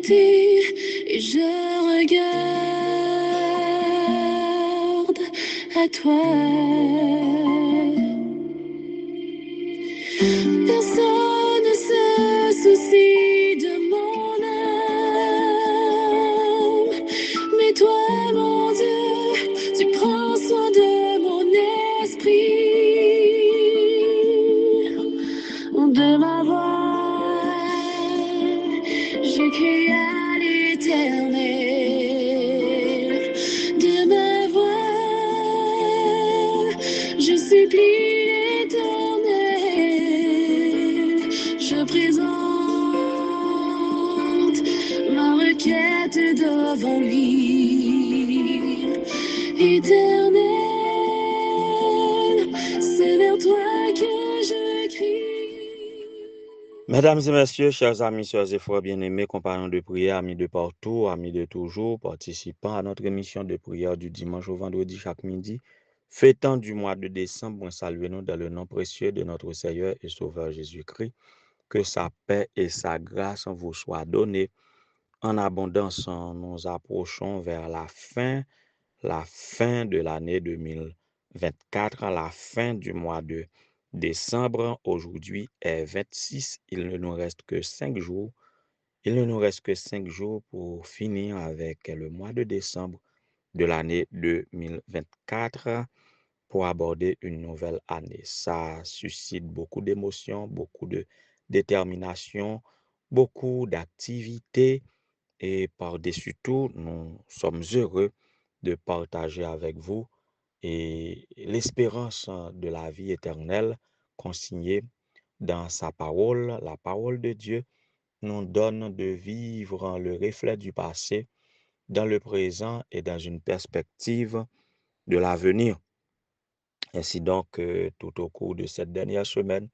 côté et je regarde à toi. Personne ne se soucie de mon âme, mais toi, mon Dieu, tu prends soin de mon esprit, de ma voix. Je crie à l'Éternel, de ma voix. Je supplie l'Éternel, je présente ma requête devant lui. Éternel, c'est vers toi que je crie. Mesdames et messieurs, chers amis, chers et frères bien-aimés, compagnons de prière, amis de partout, amis de toujours, participants à notre émission de prière du dimanche au vendredi chaque midi, fêtant du mois de décembre, saluons-nous dans le nom précieux de notre Seigneur et Sauveur Jésus-Christ. Que sa paix et sa grâce vous soient données en abondance. Nous approchons vers la fin de l'année 2024, la fin du mois de décembre. Aujourd'hui est 26. Il ne nous reste que 5 jours. Il ne nous reste que 5 jours pour finir avec le mois de décembre de l'année 2024 pour aborder une nouvelle année. Ça suscite beaucoup d'émotions, beaucoup de détermination, beaucoup d'activités et par-dessus tout, nous sommes heureux de partager avec vous et l'espérance de la vie éternelle consignée dans sa parole. La parole de Dieu nous donne de vivre le reflet du passé dans le présent et dans une perspective de l'avenir. Ainsi donc, tout au cours de cette dernière semaine,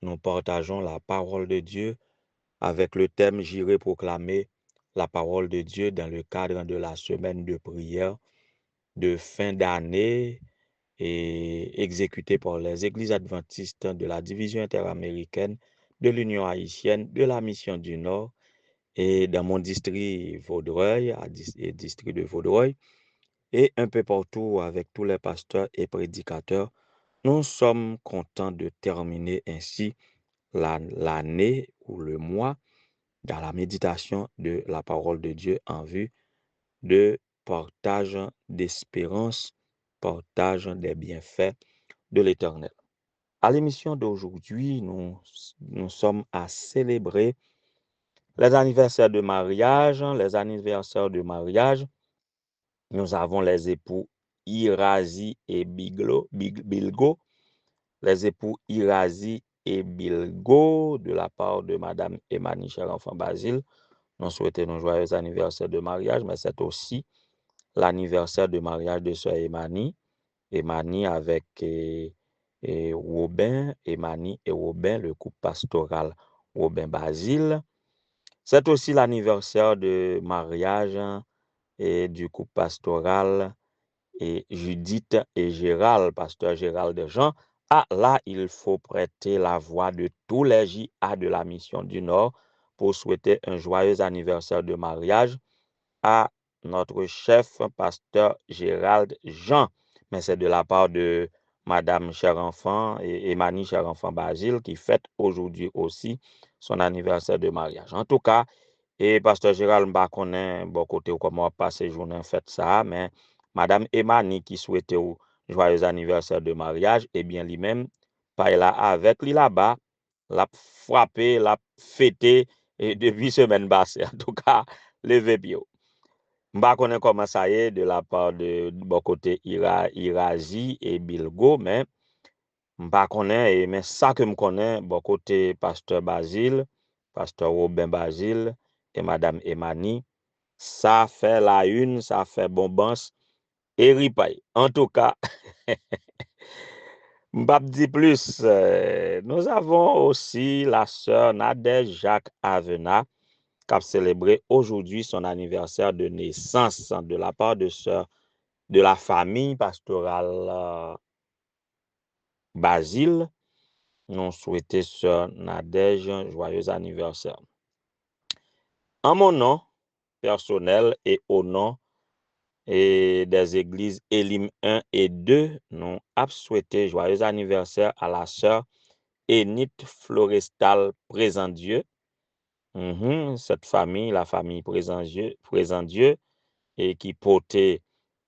nous partageons la parole de Dieu avec le thème « J'irai proclamer la parole de Dieu » dans le cadre de la semaine de prière de fin d'année et exécutée par les églises adventistes de la division interaméricaine de l'Union haïtienne de la Mission du Nord et dans mon district Vaudreuil, district de Vaudreuil, et un peu partout avec tous les pasteurs et prédicateurs. Nous sommes contents de terminer ainsi l'année ou le mois dans la méditation de la parole de Dieu en vue de partage d'espérance, partage des bienfaits de l'Éternel. À l'émission d'aujourd'hui, nous sommes à célébrer les anniversaires de mariage. Les anniversaires de mariage, nous avons les époux Irazi et Bilgo, les époux Irazi et Bilgo de la part de Madame Emani, cher enfant Basile. Nous souhaitons un joyeux anniversaire de mariage, mais c'est aussi l'anniversaire de mariage de sœur Emani avec Robin, Emani et Robin, le couple pastoral Robin Basile. C'est aussi l'anniversaire de mariage du couple pastoral et Judith et Gérald, pasteur Gérald de Jean. Ah, là, il faut prêter la voix de tous les JA de la Mission du Nord pour souhaiter un joyeux anniversaire de mariage à notre chef pasteur Gérald Jean. Mais c'est de la part de Madame Cher Enfant et Emani Cher Enfant Basile qui fête aujourd'hui aussi son anniversaire de mariage. En tout cas, et pasteur Gérald m'a connaît bon côté ou comment passer journée en fête ça, mais Madame Emani qui souhaitait un joyeux anniversaire de mariage, eh bien lui-même, pas là avec lui là-bas, l'a frappé, l'a fêté et depuis semaine passée. En tout cas, levez bien. M'a connaît comment ça y est de la part de bon côté Irazi et Bilgo, mais m'a connaît mais ça que me connaît bon côté pasteur Basile, pasteur Robin Basile et Madame Emani, ça fait la une, ça fait bonbons et ripaille. En tout cas, m'pa dit plus, nous avons aussi la sœur Nadège Jacques Avena qui a célébré aujourd'hui son anniversaire de naissance de la part de sœur de la famille pastorale Basile. Nous souhaitons sœur Nadège joyeux anniversaire. En mon nom personnel et au nom des églises Elim 1 et 2, nous avons souhaité joyeux anniversaire à la sœur Enit Florestal Présent Dieu. Cette famille, la famille Présent Dieu, et qui portait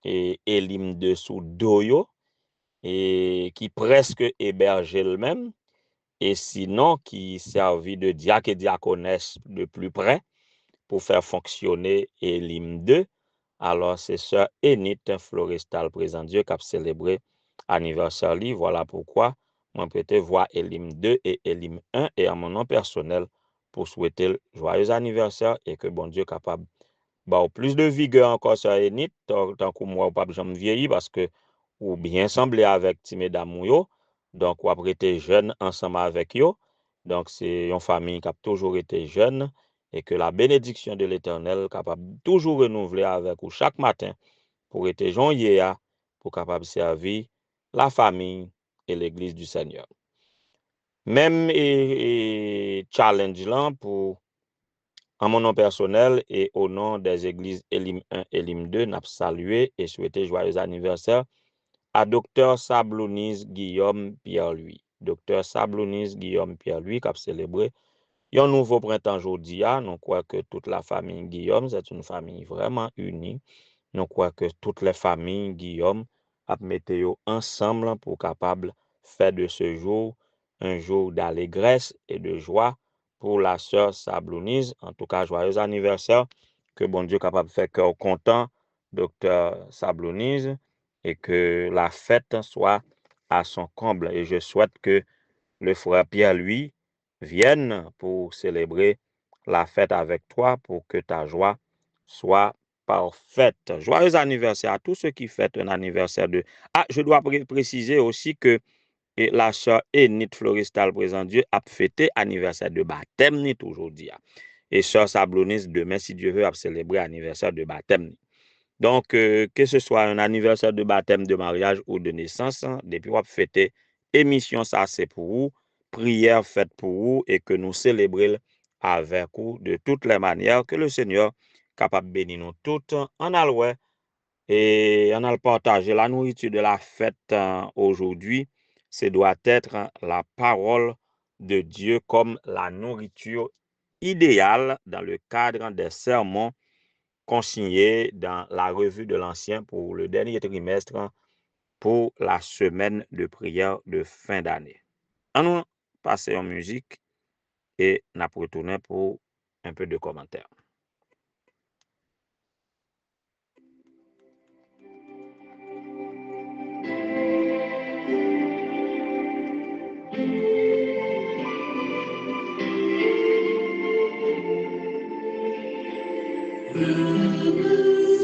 Elim 2 sous Doyo, et qui presque hébergeait le même, et sinon qui servit de diacre et diaconesse de plus près pour faire fonctionner Elim 2. Alors, c'est sœur Enit Florestal Présent Dieu qui a célébré anniversaire. Voilà pourquoi moi peut voir Elim 2 et Elim 1 et à mon nom personnel pour souhaiter le joyeux anniversaire et que bon Dieu capable plus de vigueur encore sur Enit, tant que moi ou pas jamais vieilli parce que ou bien semblé avec ti mesdames yo, donc ou après été jeune ensemble avec yo. Donc c'est une famille qui a toujours été jeune et que la bénédiction de l'Éternel capable toujours renouveler avec vous chaque matin pour être joyeux pour capable servir la famille et l'église du Seigneur. Même et challenge là pour en mon nom personnel et au nom des églises Elim 1 et Elim 2, n'a salué et souhaité joyeux anniversaire à Dr. Sablonis Guillaume Pierre-Louis. Dr. Sablonis Guillaume Pierre-Louis qui a célébré un nouveau printemps aujourd'hui. Nous croyons que toute la famille Guillaume, c'est une famille vraiment unie. Nous croyons que toutes les familles Guillaume a mettre ensemble pour capable faire de ce jour un jour d'allégresse et de joie pour la sœur Sablounise. En tout cas, joyeux anniversaire. Que bon Dieu capable de faire cœur content, docteur Sablounise, et que la fête soit à son comble. Et je souhaite que le frère Pierre, lui, vienne pour célébrer la fête avec toi, pour que ta joie soit parfaite. Joyeux anniversaire à tous ceux qui fêtent un anniversaire de... Ah, je dois préciser aussi que la sœur Enit Florestal Présent Dieu a fêté anniversaire de baptême aujourd'hui. Et sœur Sablonis, demain, si Dieu veut, a célébré anniversaire de baptême. Donc, que ce soit un anniversaire de baptême, de mariage ou de naissance, depuis qu'on fêter émission, ça c'est pour vous, prière faite pour vous et que nous célébrons avec vous de toutes les manières, que le Seigneur capable de bénir nous toutes en alloué et en allant partager la nourriture de la fête aujourd'hui. Ce doit être la parole de Dieu comme la nourriture idéale dans le cadre des sermons consignés dans la revue de l'Ancien pour le dernier trimestre pour la semaine de prière de fin d'année. On nous passer en musique et nous retourner pour un peu de commentaires.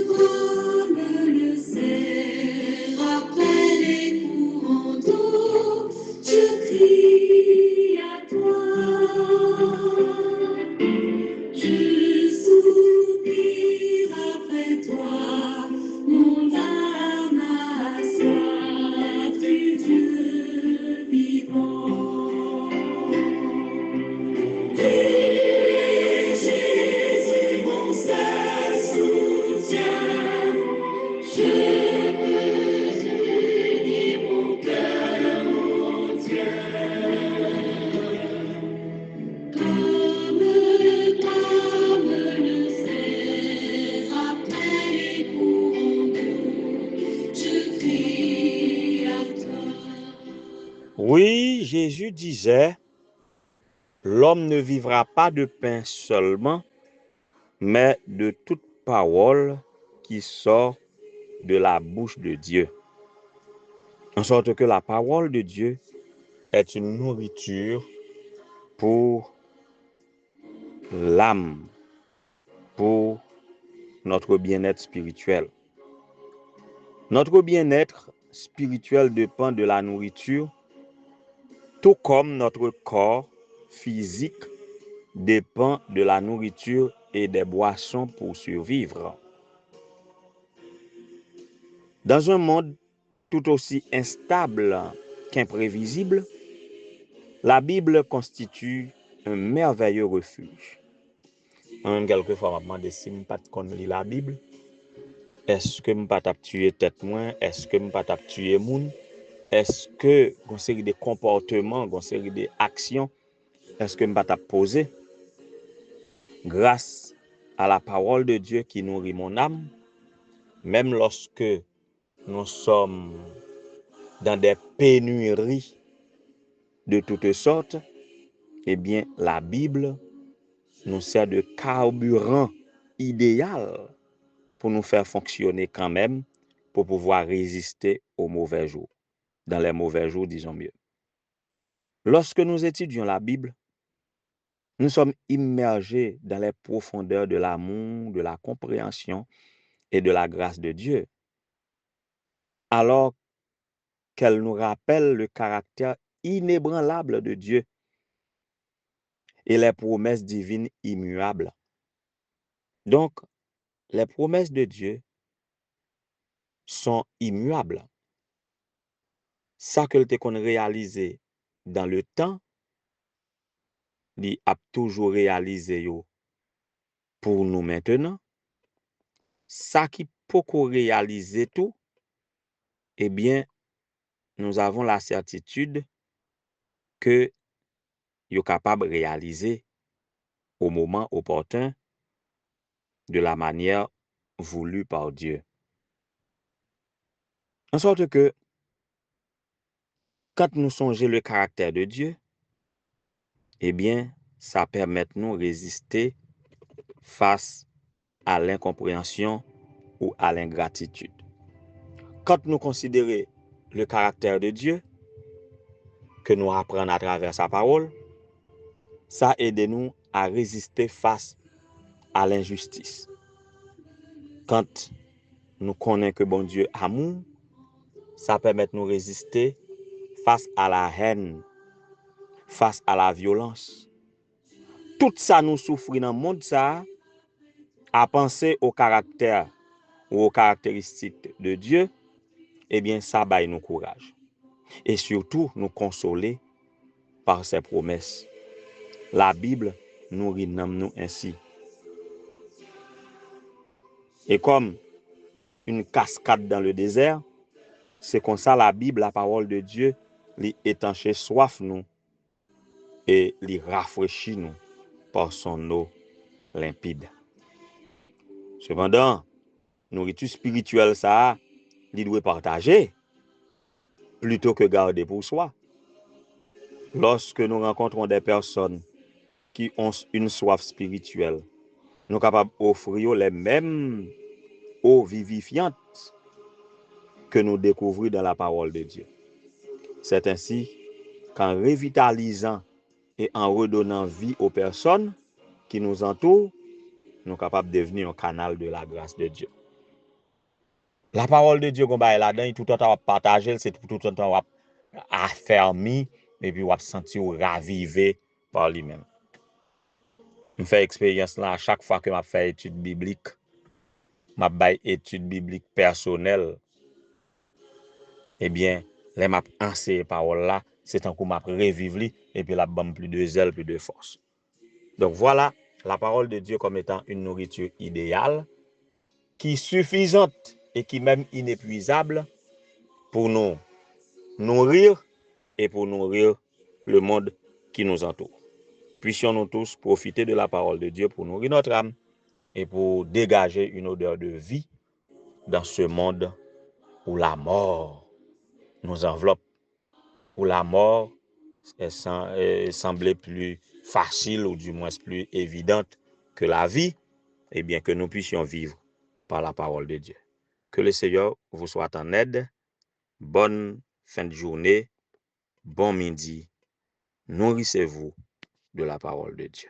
Comme le cerf après les courants d'eau, je crie à toi. Je soupire après toi, mon âme a soif du Dieu vivant. Et Jésus, mon seul soutien, je peux unir mon cœur, mon Dieu. Comme le cerf après les courants d'eau, je crie à toi. Oui, Jésus disait, l'homme ne vivra pas de pain seulement, mais de toute parole qui sort de la bouche de Dieu. En sorte que la parole de Dieu est une nourriture pour l'âme, pour notre bien-être spirituel. Notre bien-être spirituel dépend de la nourriture, tout comme notre corps physique dépend de la nourriture et des boissons pour survivre. Dans un monde tout aussi instable qu'imprévisible, la Bible constitue un merveilleux refuge. Même quelquefois, je me demande si je ne pas lire la Bible. Est-ce que je ne pas tuer tête moi? Est-ce que je ne pas tuer moun? Est-ce que une série de comportements, une série d'actions, est-ce que je ne pas poser grâce à la parole de Dieu qui nourrit mon âme, même lorsque nous sommes dans des pénuries de toutes sortes, eh bien, la Bible nous sert de carburant idéal pour nous faire fonctionner quand même, pour pouvoir résister aux mauvais jours. Dans les mauvais jours, disons mieux. Lorsque nous étudions la Bible, nous sommes immergés dans les profondeurs de l'amour, de la compréhension et de la grâce de Dieu, alors qu'elle nous rappelle le caractère inébranlable de Dieu et les promesses divines immuables. Donc, les promesses de Dieu sont immuables. Ça que te qu'on réalisé dans le temps, il a toujours réalisé yo pour nous maintenant. Ça qui peut réaliser tout, eh bien, nous avons la certitude que yo capable de réaliser au moment opportun de la manière voulue par Dieu. En sorte que, quand nous songeons le caractère de Dieu, eh bien, ça permet de nous résister face à l'incompréhension ou à l'ingratitude. Quand nous considérons le caractère de Dieu, que nous apprenons à travers sa parole, ça aide nous à résister face à l'injustice. Quand nous connaissons que bon Dieu est amour, ça permet de nous résister face à la haine, face à la violence. Tout ça nous souffre dans le monde, ça, à penser au caractère ou aux caractéristiques de Dieu, eh bien, ça baille nous courage. Et surtout, nous consoler par ses promesses. La Bible nourrit nous ainsi. Et comme une cascade dans le désert, c'est comme ça la Bible, la parole de Dieu, lui étanche soif nous et lui rafraîchit nous par son eau limpide. Cependant, nourriture spirituelle, ça, il doit partager plutôt que garder pour soi. Lorsque nous rencontrons des personnes qui ont une soif spirituelle, nous sommes capables d'offrir les mêmes eaux vivifiantes que nous découvrons dans la parole de Dieu. C'est ainsi qu'en revitalisant et en redonnant vie aux personnes qui nous entourent, nous sommes capables de devenir un canal de la grâce de Dieu. La parole de Dieu qu'on va là-dedans, tout le temps partager, c'est tout le temps affermi et puis on va sentir ravivé par lui-même. Je fais expérience là à chaque fois que je fais étude biblique, je fais étude biblique personnelle. Eh bien, les m'a enseigné parole là, c'est un coup m'a revivre et puis la bam plus de zèle, plus de force. Donc voilà la parole de Dieu comme étant une nourriture idéale qui est suffisante et qui est même inépuisable pour nous nourrir et pour nourrir le monde qui nous entoure. Puissions-nous tous profiter de la parole de Dieu pour nourrir notre âme et pour dégager une odeur de vie dans ce monde où la mort nous enveloppe, où la mort semblait plus facile ou du moins plus évidente que la vie, et bien que nous puissions vivre par la parole de Dieu. Que le Seigneur vous soit en aide. Bonne fin de journée, bon midi. Nourrissez-vous de la parole de Dieu.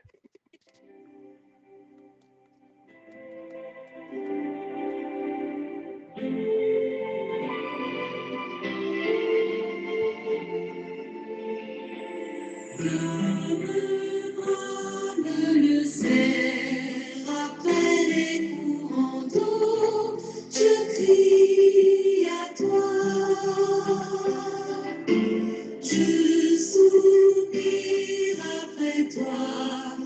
Le cerf après les courants d'eau, je crie à toi. Je soupire après toi,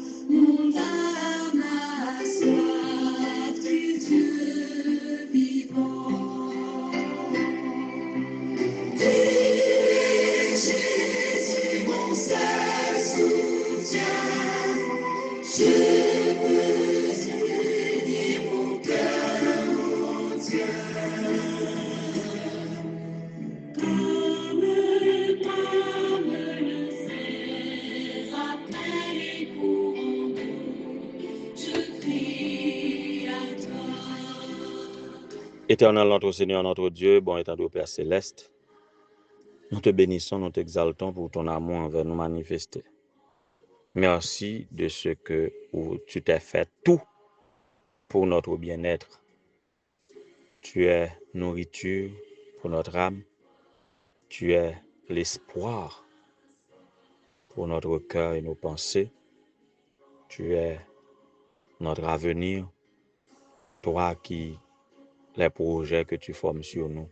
Éternel notre Seigneur, notre Dieu, bon étendue Père céleste, nous te bénissons, nous t'exaltons pour ton amour envers nous manifester. Merci de ce que tu t'es fait tout pour notre bien-être. Tu es nourriture pour notre âme. Tu es l'espoir pour notre cœur et nos pensées. Tu es notre avenir. Toi qui, les projets que tu formes sur nous,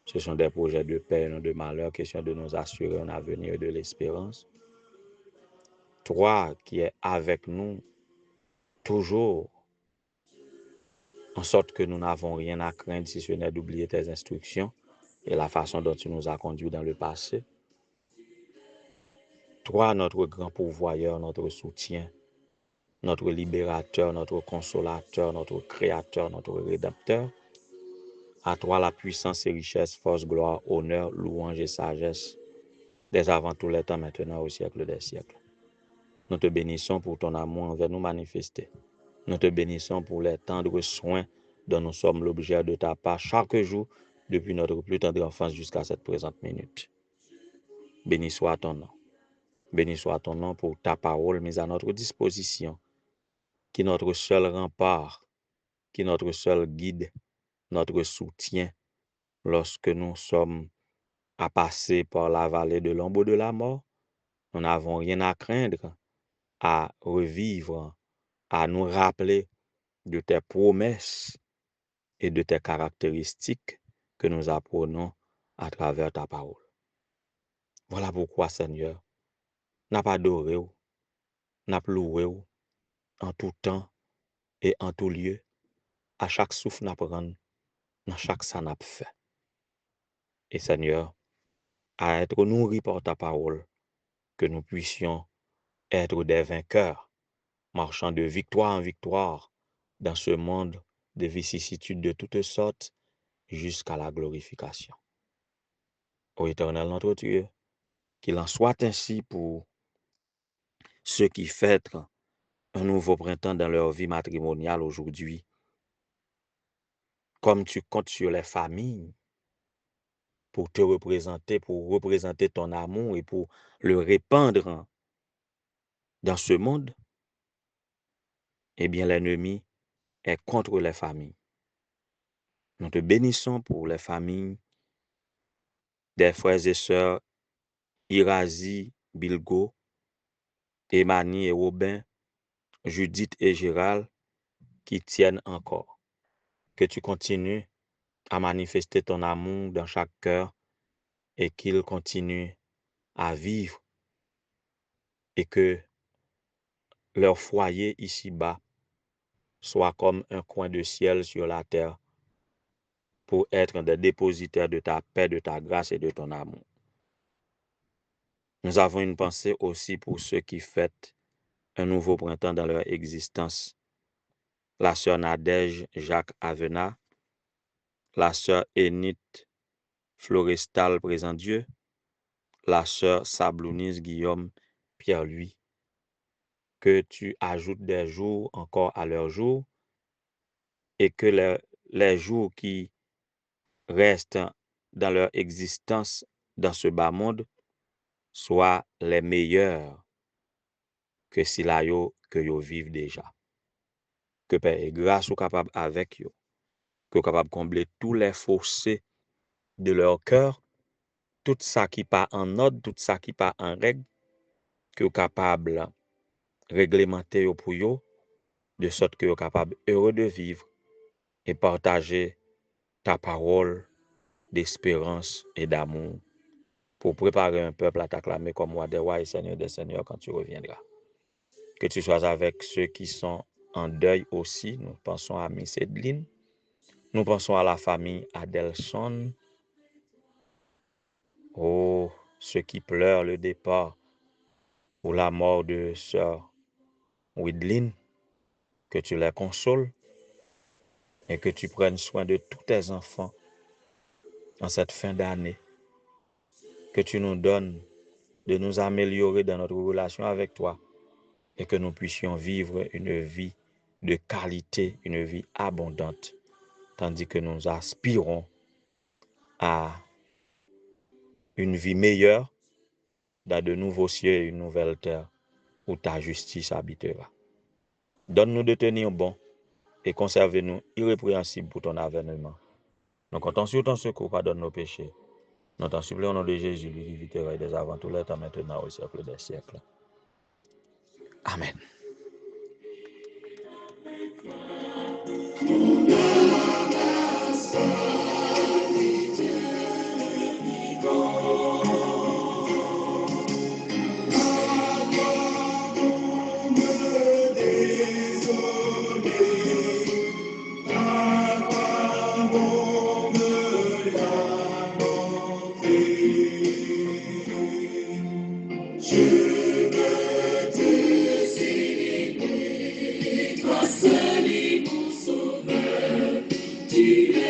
ce sont des projets de paix et non de malheur, question de nous assurer un avenir et de l'espérance. Toi qui es avec nous toujours, en sorte que nous n'avons rien à craindre si ce n'est d'oublier tes instructions et la façon dont tu nous as conduits dans le passé. Toi, notre grand pourvoyeur, notre soutien, notre libérateur, notre consolateur, notre créateur, notre rédempteur. À toi la puissance et richesse, force, gloire, honneur, louange et sagesse, dès avant tous les temps, maintenant au siècle des siècles. Nous te bénissons pour ton amour envers nous manifester. Nous te bénissons pour les tendres soins dont nous sommes l'objet de ta part chaque jour, depuis notre plus tendre enfance jusqu'à cette présente minute. Béni soit ton nom. Béni soit ton nom pour ta parole mise à notre disposition, qui est notre seul rempart, qui est notre seul guide, notre soutien lorsque nous sommes à passer par la vallée de l'ombre de la mort. Nous n'avons rien à craindre, à revivre, à nous rappeler de tes promesses et de tes caractéristiques que nous apprenons à travers ta parole. Voilà pourquoi, Seigneur, n'a pas adoré, n'a pas loué en tout temps et en tout lieu, à chaque souffle n'a prendre, dans chaque ça n'a fait. Et Seigneur, à être nourris par ta parole, que nous puissions être des vainqueurs, marchant de victoire en victoire dans ce monde de vicissitudes de toutes sortes jusqu'à la glorification. Ô Éternel notre Dieu, qu'il en soit ainsi pour ceux qui fêtent un nouveau printemps dans leur vie matrimoniale aujourd'hui, comme tu comptes sur les familles pour te représenter, pour représenter ton amour et pour le répandre dans ce monde, eh bien l'ennemi est contre les familles. Nous te bénissons pour les familles des frères et sœurs Irazi, Bilgo, Emani et Robin, Judith et Gérald, qui tiennent encore. Que tu continues à manifester ton amour dans chaque cœur et qu'ils continuent à vivre et que leur foyer ici-bas soit comme un coin de ciel sur la terre pour être des dépositaires de ta paix, de ta grâce et de ton amour. Nous avons une pensée aussi pour ceux qui fêtent un nouveau printemps dans leur existence. La sœur Nadège Jacques Avena, la sœur Enith Florestal Présent Dieu, la sœur Sablounis Guillaume Pierre-Louis. Que tu ajoutes des jours encore à leurs jours et que les jours qui restent dans leur existence dans ce bas monde soient les meilleurs que si là que yo vivent déjà. Que Père et grâce ou capable avec yo, que capable combler tous les fossés de leur cœur, tout ça qui pas en ordre, tout ça qui pas en règle, que capable réglementer yo pour yo, de sorte que yo capable heureux de vivre et partager ta parole d'espérance et d'amour pour préparer un peuple à t'acclamer comme roi des rois et seigneur des seigneurs quand tu reviendras. Que tu sois avec ceux qui sont en deuil aussi. Nous pensons à Miss Edline. Nous pensons à la famille Adelson. Oh, ceux qui pleurent le départ ou la mort de sœur Widline. Que tu les consoles et que tu prennes soin de tous tes enfants en cette fin d'année. Que tu nous donnes de nous améliorer dans notre relation avec toi et que nous puissions vivre une vie de qualité, une vie abondante tandis que nous aspirons à une vie meilleure dans de nouveaux cieux et une nouvelle terre où ta justice habitera. Donne-nous de tenir bon et conserve-nous irrépréhensibles pour ton avènement. Nous comptons sur ton secours, pardonne nos péchés. Nous t'en supplions au nom de Jésus, lui qui vit et règne des avant tous les temps, maintenant au siècle des siècles. Amen. Tu